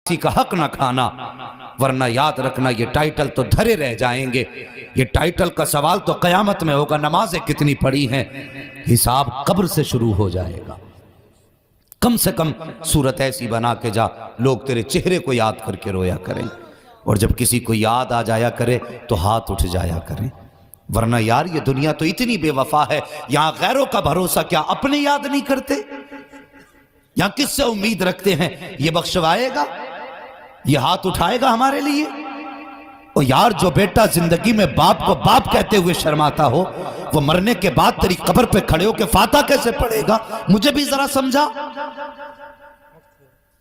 ہستی کا حق نہ کھانا، ورنہ یاد رکھنا یہ ٹائٹل تو دھرے رہ جائیں گے، یہ ٹائٹل کا سوال تو قیامت میں ہوگا، نمازیں کتنی پڑھی ہیں، حساب قبر سے شروع ہو جائے گا۔ کم سے کم صورت ایسی بنا کے جا لوگ تیرے چہرے کو یاد کر کے رویا کریں، اور جب کسی کو یاد آ جایا کرے تو ہاتھ اٹھ جایا کریں، ورنہ یار یہ دنیا تو اتنی بے وفا ہے، یہاں غیروں کا بھروسہ کیا اپنے یاد نہیں کرتے؟ یہاں کس سے امید رکھتے ہیں یہ بخشوائے گا، یہ ہاتھ اٹھائے گا ہمارے لیے؟ اور یار جو بیٹا زندگی میں باپ کو باپ کہتے ہوئے شرماتا ہو، وہ مرنے کے بعد تیری قبر پہ کھڑے ہو کے فاتحہ کیسے پڑھے گا؟ مجھے بھی ذرا سمجھا۔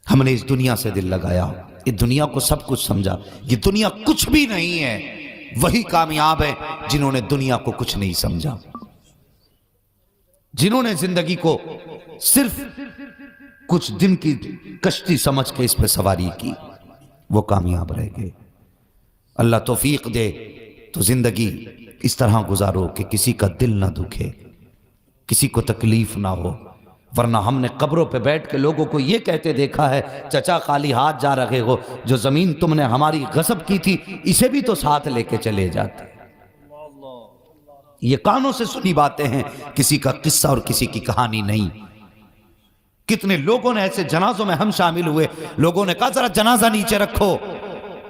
ہم نے اس دنیا سے دل لگایا، اس دنیا کو سب کچھ سمجھا، یہ دنیا کچھ بھی نہیں ہے، وہی کامیاب ہے جنہوں نے دنیا کو کچھ نہیں سمجھا، جنہوں نے زندگی کو صرف کچھ دن کی کشتی سمجھ کے اس پہ سواری کی، وہ کامیاب رہ گئے۔ اللہ توفیق دے تو زندگی اس طرح گزارو کہ کسی کا دل نہ دکھے، کسی کو تکلیف نہ ہو، ورنہ ہم نے قبروں پہ بیٹھ کے لوگوں کو یہ کہتے دیکھا ہے، چچا خالی ہاتھ جا رہے ہو، جو زمین تم نے ہماری غصب کی تھی اسے بھی تو ساتھ لے کے چلے جاتے۔ یہ کانوں سے سنی باتیں ہیں، کسی کا قصہ اور کسی کی کہانی نہیں۔ کتنے لوگوں نے ایسے جنازوں میں ہم شامل ہوئے، لوگوں نے کہا ذرا جنازہ نیچے رکھو،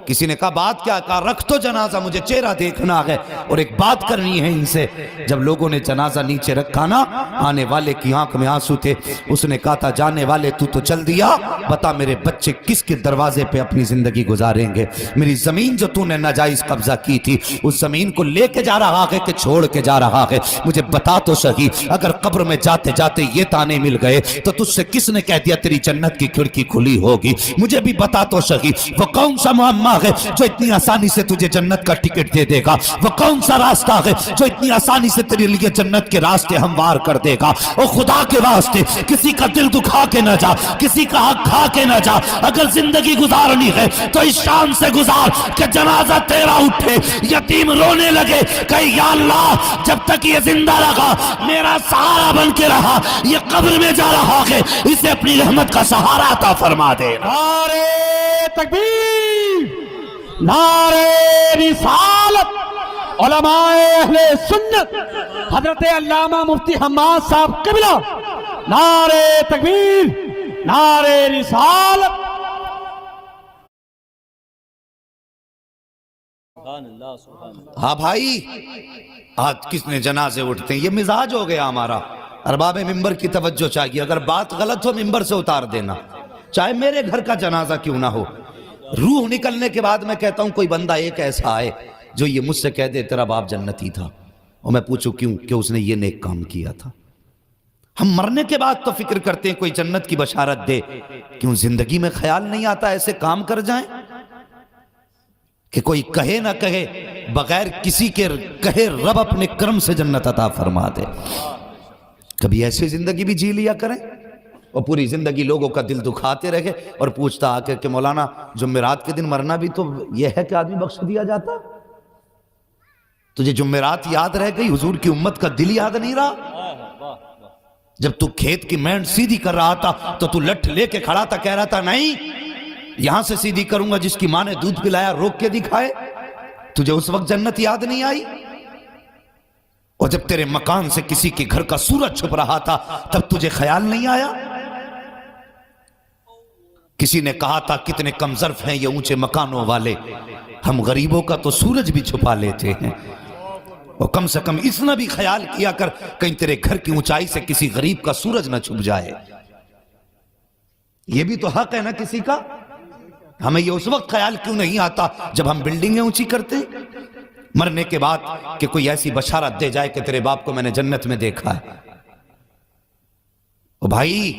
کسی نے کہا بات کیا؟ کہا رکھ تو جنازہ، مجھے چہرہ دیکھنا ہے اور ایک بات کرنی ہے ان سے۔ جب لوگوں نے جنازہ نیچے رکھا نا، آنے والے کی آنکھ میں آنسو تھے، اس نے کہا تھا جانے والے تو چل دیا، بتا میرے بچے کس کے دروازے پہ اپنی زندگی گزاریں گے؟ میری زمین جو تو نے ناجائز قبضہ کی تھی، اس زمین کو لے کے جا رہا ہے کہ چھوڑ کے جا رہا ہے؟ مجھے بتا تو صحیح، اگر قبر میں جاتے جاتے یہ تانے مل گئے تو تجھ سے کس نے کہہ دیا تیری جنت کی کھڑکی کھلی ہوگی؟ مجھے بھی بتا تو صحیح، وہ کون سا معمہ ہے جو اتنی آسانی سے تجھے جنت کا ٹکٹ دے دے گا؟ وہ کون سا راستہ ہے جو اتنی آسانی سے تیرے لیے جنت کے راستے ہموار کر دے گا؟ او خدا کے واسطے کسی کا دل دکھا کے نہ جا، کسی کا حق کھا کے نہ جا، اگر زندگی گزارنی ہے تو اس شان سے گزار کہ جنازہ تیرا اٹھے، یتیم رونے لگے کہ یا اللہ جب تک یہ زندہ رہا میرا سہارا بن کے رہا، یہ قبر میں جا رہا ہے، اسے اپنی رحمت کا سہارا عطا فرما دے۔ نعرہ تکبیر، نعرہ رسالت، علماء اہل سنت حضرت علامہ مفتی حماد صاحب قبلہ، نعرہ تکبیر، نعرہ رسالت۔ ہاں بھائی، آج کس نے جنازے اٹھتے ہیں، یہ مزاج ہو گیا ہمارا۔ ارباب ممبر کی توجہ چاہیے، اگر بات غلط ہو ممبر سے اتار دینا، چاہے میرے گھر کا جنازہ کیوں نہ ہو۔ روح نکلنے کے بعد میں کہتا ہوں کوئی بندہ ایک ایسا آئے جو یہ مجھ سے کہہ دے تیرا باپ جنتی تھا، اور میں پوچھوں کیوں؟ کہ اس نے یہ نیک کام کیا تھا۔ ہم مرنے کے بعد تو فکر کرتے ہیں کوئی جنت کی بشارت دے، کیوں زندگی میں خیال نہیں آتا ایسے کام کر جائیں کہ کوئی کہے نہ کہے، بغیر کسی کے کہے رب اپنے کرم سے جنت عطا فرما دے۔ کبھی ایسی زندگی بھی جی لیا کریں، اور پوری زندگی لوگوں کا دل دکھاتے رہے اور پوچھتا آ کے کہ مولانا جمعرات کے دن مرنا بھی تو یہ ہے کہ آدمی بخش دیا جاتا؟ تجھے جمعرات یاد رہ گئی، حضور کی امت کا دل یاد نہیں رہا؟ جب تو کھیت کی مینڈ سیدھی کر رہا تھا تو تو لٹھ لے کے کھڑا تھا، کہہ رہا تھا نہیں یہاں سے سیدھی کروں گا، جس کی ماں نے دودھ پلایا روک کے دکھائے۔ تجھے اس وقت جنت یاد نہیں آئی؟ اور جب تیرے مکان سے کسی کے گھر کا سورج چھپ رہا تھا تب تجھے خیال نہیں آیا؟ کسی نے کہا تھا کتنے کم ظرف ہیں یہ اونچے مکانوں والے، ہم غریبوں کا تو سورج بھی چھپا لیتے ہیں، اور کم سے کم اتنا بھی خیال کیا کر کہیں تیرے گھر کی اونچائی سے کسی غریب کا سورج نہ چھپ جائے۔ یہ بھی تو حق ہے نا کسی کا۔ ہمیں یہ اس وقت خیال کیوں نہیں آتا جب ہم بلڈنگیں اونچی کرتے، مرنے کے بعد کہ کوئی ایسی بشارت دے جائے کہ تیرے باپ کو میں نے جنت میں دیکھا ہے۔ او بھائی،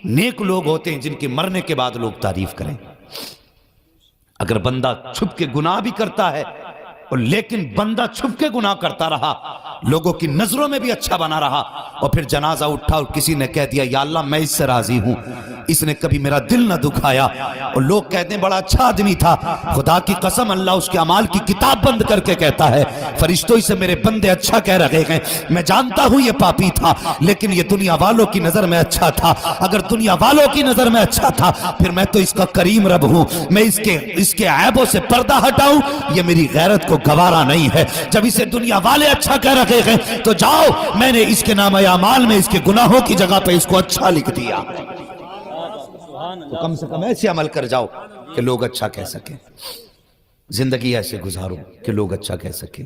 نیک لوگ ہوتے ہیں جن کے مرنے کے بعد لوگ تعریف کریں۔ اگر بندہ چھپ کے گناہ بھی کرتا ہے اور لیکن بندہ چھپ کے گناہ کرتا رہا، لوگوں کی نظروں میں بھی اچھا بنا رہا، اور پھر جنازہ اٹھا اور کسی نے کہہ دیا یا اللہ میں اس سے راضی ہوں، اس نے کبھی میرا دل نہ دکھایا، اور لوگ کہتے ہیں بڑا اچھا آدمی تھا، خدا کی قسم اللہ اس کے اعمال کی کتاب بند کر کے کہتا ہے فرشتوں سے میرے بندے اچھا کہہ رہے ہیں، میں جانتا ہوں یہ پاپی تھا لیکن یہ دنیا والوں کی نظر میں اچھا تھا، اگر دنیا والوں کی نظر میں اچھا تھا پھر میں تو اس کا کریم رب ہوں، میں اس کے عیبوں سے پردہ ہٹاؤں، یہ میری غیرت کو گوارا نہیں ہے، جب اسے دنیا والے اچھا کہہ رہے ہیں تو جاؤ میں نے اس کے نام اعمال میں اس کے گناہوں کی جگہ پہ اس کو اچھا لکھ دیا، تو کم سے کم ایسے عمل کر جاؤ کہ لوگ اچھا کہہ سکیں، زندگی ایسے گزارو کہ لوگ اچھا کہہ سکیں،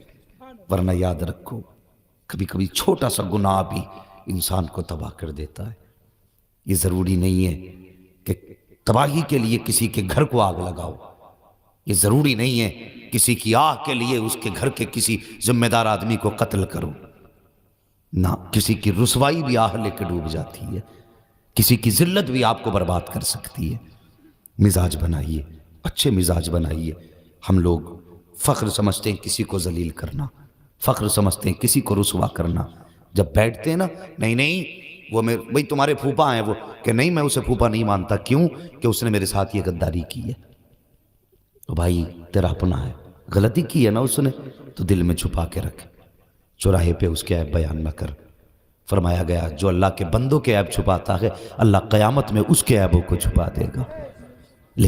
ورنہ یاد رکھو کبھی کبھی چھوٹا سا گناہ بھی انسان کو تباہ کر دیتا ہے، یہ ضروری نہیں ہے کہ تباہی کے لیے کسی کے گھر کو آگ لگاؤ، یہ ضروری نہیں ہے کسی کی آہ کے لیے اس کے گھر کے کسی ذمہ دار آدمی کو قتل کرو، نہ کسی کی رسوائی بھی آہ لے کے ڈوب جاتی ہے، کسی کی ذلت بھی آپ کو برباد کر سکتی ہے، مزاج بنائیے، اچھے مزاج بنائیے، ہم لوگ فخر سمجھتے ہیں کسی کو ذلیل کرنا، فخر سمجھتے ہیں کسی کو رسوا کرنا، جب بیٹھتے ہیں نا نہیں وہ بھئی تمہارے پھوپا ہیں وہ کہ نہیں میں اسے پھوپا نہیں مانتا، کیوں کہ اس نے میرے ساتھ یہ غداری کی ہے، تو بھائی تیرا اپنا ہے، غلطی کی ہے نا اس نے تو دل میں چھپا کے رکھ، چوراہے پہ اس کے عیب بیان نہ کر، فرمایا گیا جو اللہ کے بندوں کے عیب چھپاتا ہے اللہ قیامت میں اس کے عیبوں کو چھپا دے گا۔